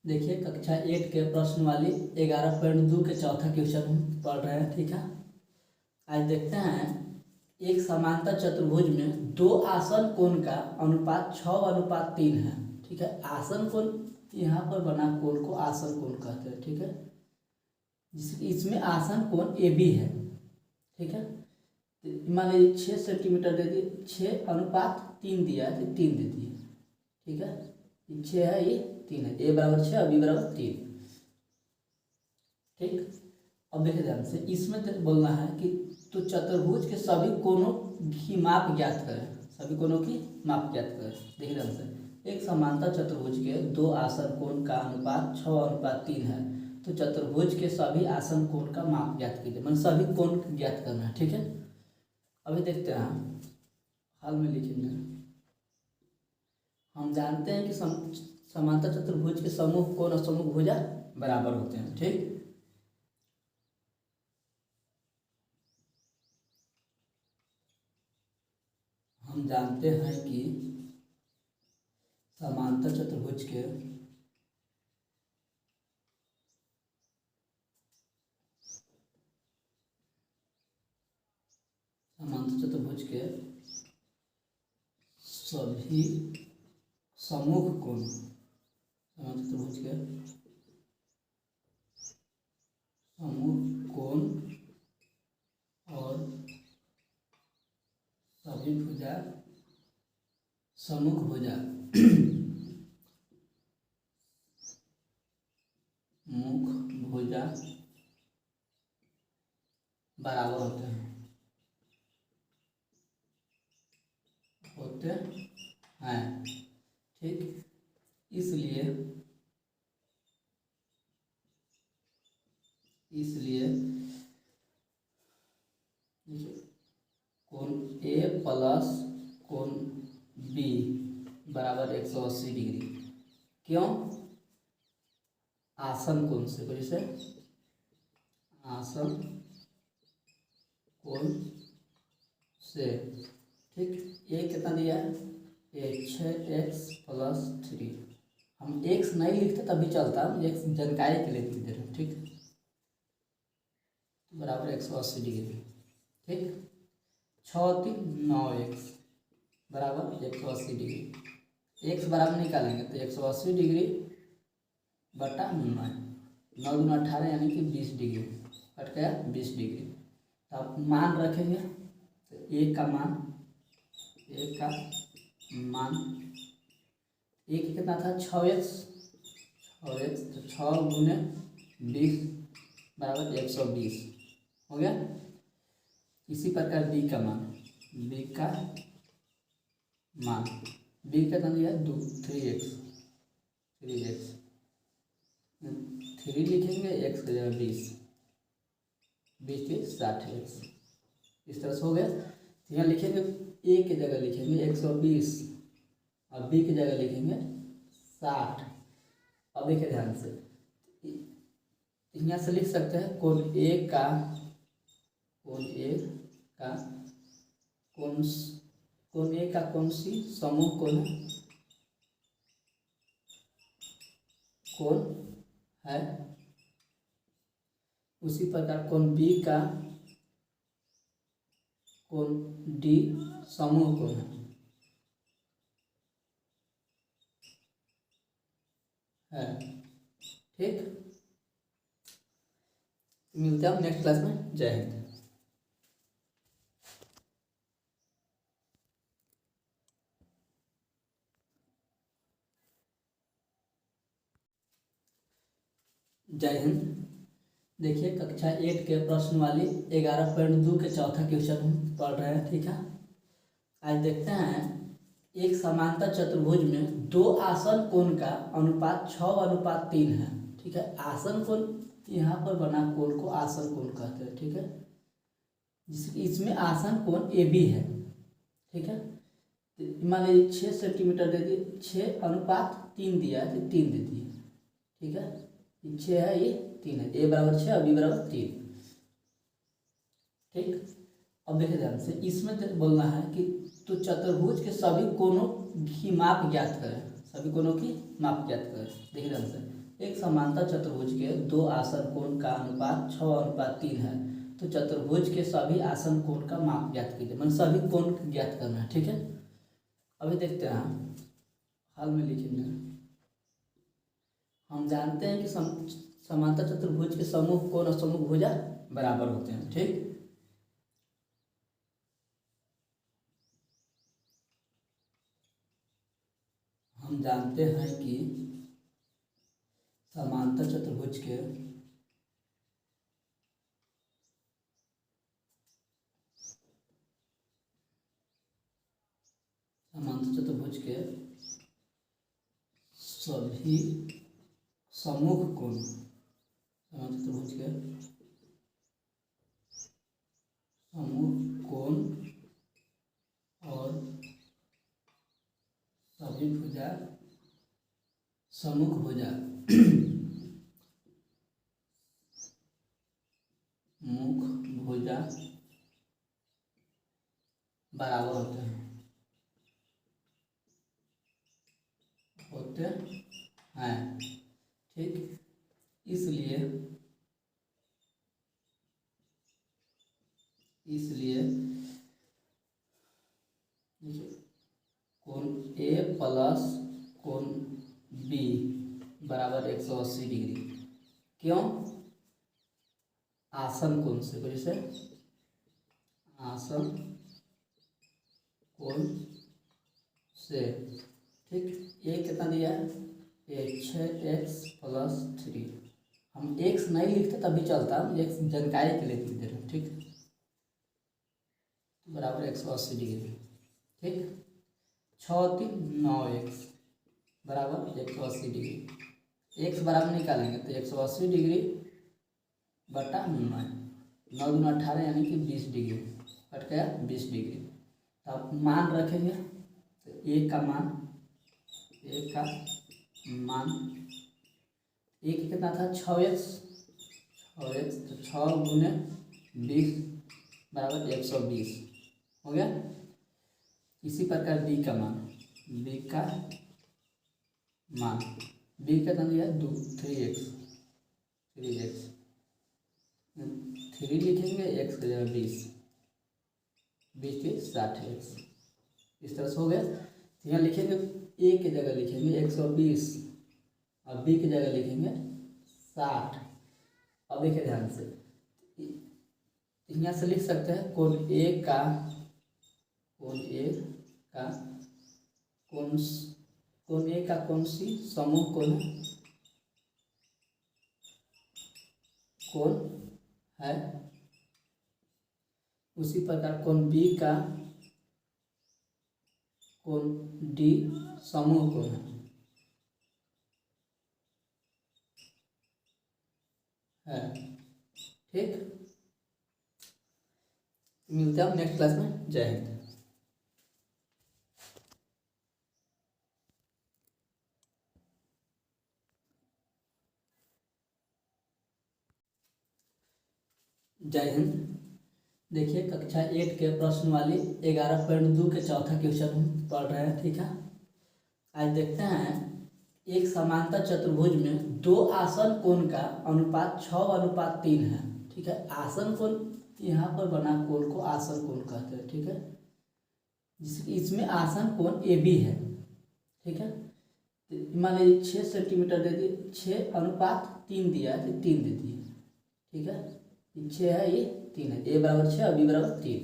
देखिए कक्षा 8 के प्रश्न वाली 11.2 के चौथा क्वेश्चन हम पढ़ रहे हैं। ठीक है, आज देखते हैं एक समांतर चतुर्भुज में दो आसन कोण का अनुपात 6:3 है। ठीक है, आसन कोण यहाँ पर बना कोण को आसन कोण कहते हैं। ठीक है, इसमें आसन कोण ए बी है। ठीक है, मान लीजिए 6 सेंटीमीटर दे दिए, 6:3 दिया है तो 3 दे दिए। ठीक है, 6 है, ये 3 है, ए बराबर 6 और बी बराबर 3। ठीक, अब देखिए ध्यान से, इसमें बोलना है कि तो चतुर्भुज के सभी कोणों की माप ज्ञात करें। सभी कोणों की माप ज्ञात करें। देखिए ध्यान से, एक समांतर चतुर्भुज के दो आसन कोण का अनुपात 6:3 है, तो चतुर्भुज के सभी आसन कोण का माप ज्ञात कीजिए। मतलब सभी कोण ज्ञात करना है। ठीक है, अभी देखते हैं, हाल में लिखेंगे। हम जानते हैं कि समांतर चतुर्भुज के समूह कोण और समूह भुजा बराबर होते हैं। ठीक, हम जानते हैं कि समांतर चतुर्भुज के सभी समूह कोण, समांतर चतुर्भुज के समूह कोण और सभी भुजा सम्मुख भुजा मुख भुजा बराबर होते हैं। ठीक, इसलिए कोण ए प्लस कोण बी बराबर 180 डिग्री। क्यों? आसन कोण से, वजह से आसन कोण से। ठीक, ये कितना दिया है? 6x+3। हम x नहीं लिखते तभी चलता, x जानकारी के लिए लिख दे रहे हैं। ठीक, बराबर 180 डिग्री। ठीक, 6×3 9x बराबर 180 डिग्री। x बराबर निकालेंगे तो 180 डिग्री बटा 9, 9 दूना 18 यानी कि 20 डिग्री कट गया 20 डिग्री। तो आप मान रखेंगे तो एक का मान एक कितना था? 6x, तो 6×20 बराबर 120 हो गया। इसी प्रकार b का मान b का कितना दिया? 3x 3 लिखेंगे, x की जगह 20 के 60x, इस तरह से हो गया। यहाँ लिखेंगे a की जगह लिखेंगे 120 और b की जगह लिखेंगे 60। अब देखिए ध्यान से, यहाँ से लिख सकते हैं कोण a का कौन सी समूह कोण है, उसी प्रकार कोण b का कोण d समूह कोण है। ठीक, मिलते हैं नेक्स्ट क्लास में। जय हिंद। जय हिंद। देखिए कक्षा 8 के प्रश्न वाली 11.2 के चौथा क्वेश्चन हम पढ़ रहे हैं। ठीक है, आज देखते हैं एक समांतर चतुर्भुज में दो आसन कोण का अनुपात 6:3 है। ठीक है, आसन कोण यहाँ पर बना कोण को आसन कोण कहते हैं। ठीक है, इसमें आसन कोण ए बी है। ठीक है, मान लीजिए 6 सेंटीमीटर दे दिए, 6:3 दिया है तो 3 दे दिए। ठीक है, 6 है, ये 3 है, ए बराबर 6 और बी बराबर 3। ठीक, अब देखिए ध्यान से, इसमें बोलना है कि तो चतुर्भुज के सभी कोणों की माप ज्ञात करें। सभी कोणों की माप ज्ञात करें। देखिए ध्यान से, एक समांतर चतुर्भुज के दो आसन कोण का अनुपात 6:3 है, तो चतुर्भुज के सभी आसन कोण का माप ज्ञात कीजिए। मतलब सभी कोण ज्ञात करना है, ठीक है। अभी देखते हैं हल में लिखेंगे। हम जानते हैं कि समांतर चतुर्भुज के समूह कोण और समूह भुजा बराबर होते हैं, ठीक। हम जानते हैं कि समांतर चतुर्भुज के सभी समूह कोण, समांतर चतुर्भुज के समूह कोण और सभी भुजा सम्मुख भुजा मुख भुजा बराबर होते हैं, ठीक। इसलिए कोण ए प्लस कोण बी बराबर 180 डिग्री। क्यों? आसन कोण से वजह से, आसन कोण से, ठीक। ए कितना दिया है? 6x+3। हम x नहीं लिखते तभी चलता, हम x जानकारी के लिए लिख दे रहे हैं, ठीक। बराबर 180 डिग्री, ठीक। 6×3 9x बराबर 180 डिग्री। x बराबर निकालेंगे तो 180 डिग्री बटा 9, 9×2 18 यानी कि 20 डिग्री कट गया 20 डिग्री। अब मान रखेंगे तो a का मान एक कितना था? 6x, तो 6×20 बराबर 120 हो गया। इसी प्रकार b का मान b कितना दिया? 3x 3 लिखेंगे, x की जगह 20 के 60x, इस तरह से हो गया। तो यहाँ लिखेंगे a की जगह लिखेंगे 120 और b की जगह लिखेंगे 60। अब देखिए ध्यान से, यहाँ से लिख सकते हैं कोण a का कौन सी समूह कोण है, उसी प्रकार कोण b का कोण d समूह कोण है, ठीक। मिलते हैं नेक्स्ट क्लास में। जय हिंद। जय हिंद। देखिए कक्षा 8 के प्रश्न वाली 11.2 के चौथा क्वेश्चन हम पढ़ रहे हैं, ठीक है। आज देखते हैं एक समांतर चतुर्भुज में दो आसन कोण का अनुपात 6:3 है, ठीक है। आसन कोण यहाँ पर बना कोण को आसन कोण कहते हैं, ठीक है। इसमें आसन कोण ए बी है, ठीक है। मान लीजिए 6 सेंटीमीटर दे दिए, 6:3 दिया है तो 3 दे दिए, ठीक है। 6 है, ये 3 है, a बराबर 6 और b बराबर 3,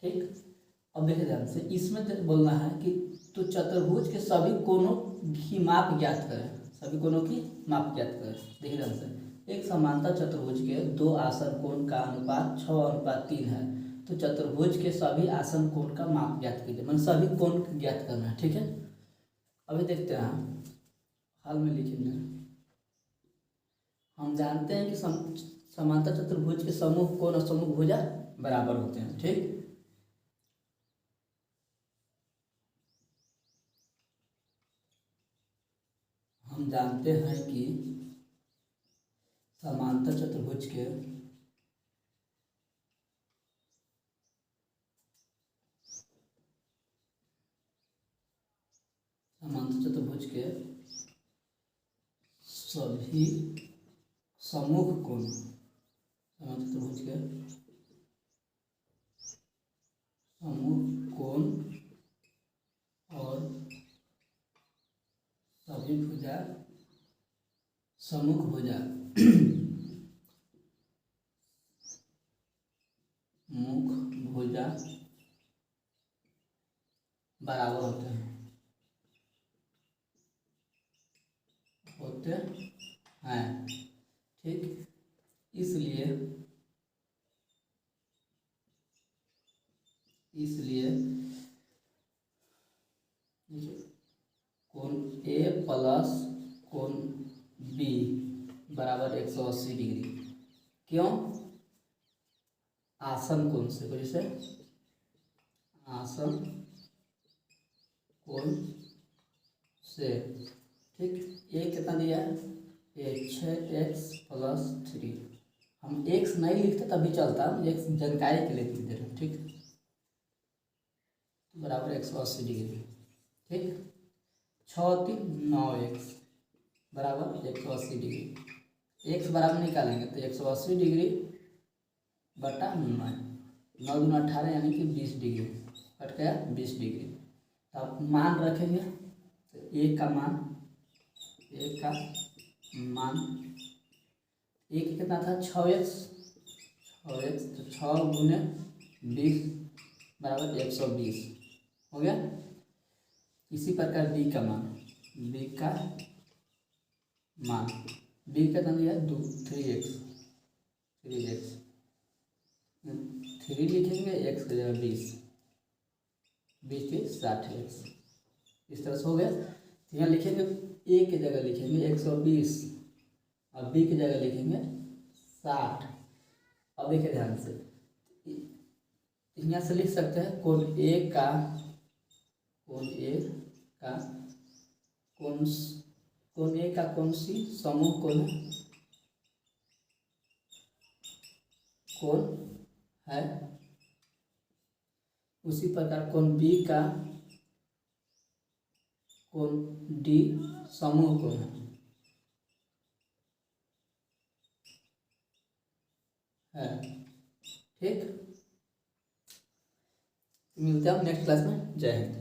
ठीक। अब देखिए ध्यान से, इसमें बोलना है कि तो चतुर्भुज के सभी कोणों की माप ज्ञात करें, देखिए ध्यान से, एक समांतर चतुर्भुज के दो आसन कोण का अनुपात 6:3 है, तो चतुर्भुज के सभी आसन कोण का माप ज्ञात कीजिए। मतलब सभी कोण ज्ञात करना है, ठीक है। अभी देखते हैं हल में लिखेंगे। हम जानते हैं कि समांतर चतुर्भुज के समूह कोण और समूह भुजा बराबर होते हैं, ठीक। हम जानते हैं कि समांतर चतुर्भुज के सभी सम्मुख कोण चतुर्भुज के सम्मुख कोण और सभी भुजा सम्मुख भुजा मुख भुजा बराबर होते हैं। ठीक, इसलिए कोण ए प्लस कोण बी बराबर 180 डिग्री। क्यों? आसन कोण से, जैसे आसन कोण से। ठीक, ये कितना दिया है? 6x + 3। हम x नहीं लिखते तभी चलता, x जानकारी के लिए लिख दे रहे। ठीक, बराबर 180 डिग्री। ठीक, 6 3 9x बराबर 180 डिग्री। x बराबर निकालेंगे तो 180 डिग्री बटा 9 9 दूना 18 यानी कि 20 डिग्री कट गया 20 डिग्री। तब मान रखेंगे तो एक का मान एक कितना था? 6x तो 6 गुने 20 बराबर 120 हो गया। इसी प्रकार b का मान b कितना दिया? 3x 3 लिखेंगे, x की जगह 20 के 60x। इस तरह से हो गया। यहाँ लिखेंगे a की जगह लिखेंगे 120 और b की जगह लिखेंगे 60। अब देखिए ध्यान से, यहाँ से लिख सकते हैं कोण a का कोण सी समूह कोण है। उसी प्रकार कोण b का कोण d समूह कोण है। ठीक, मिलते हैं नेक्स्ट क्लास में। जय हिंद।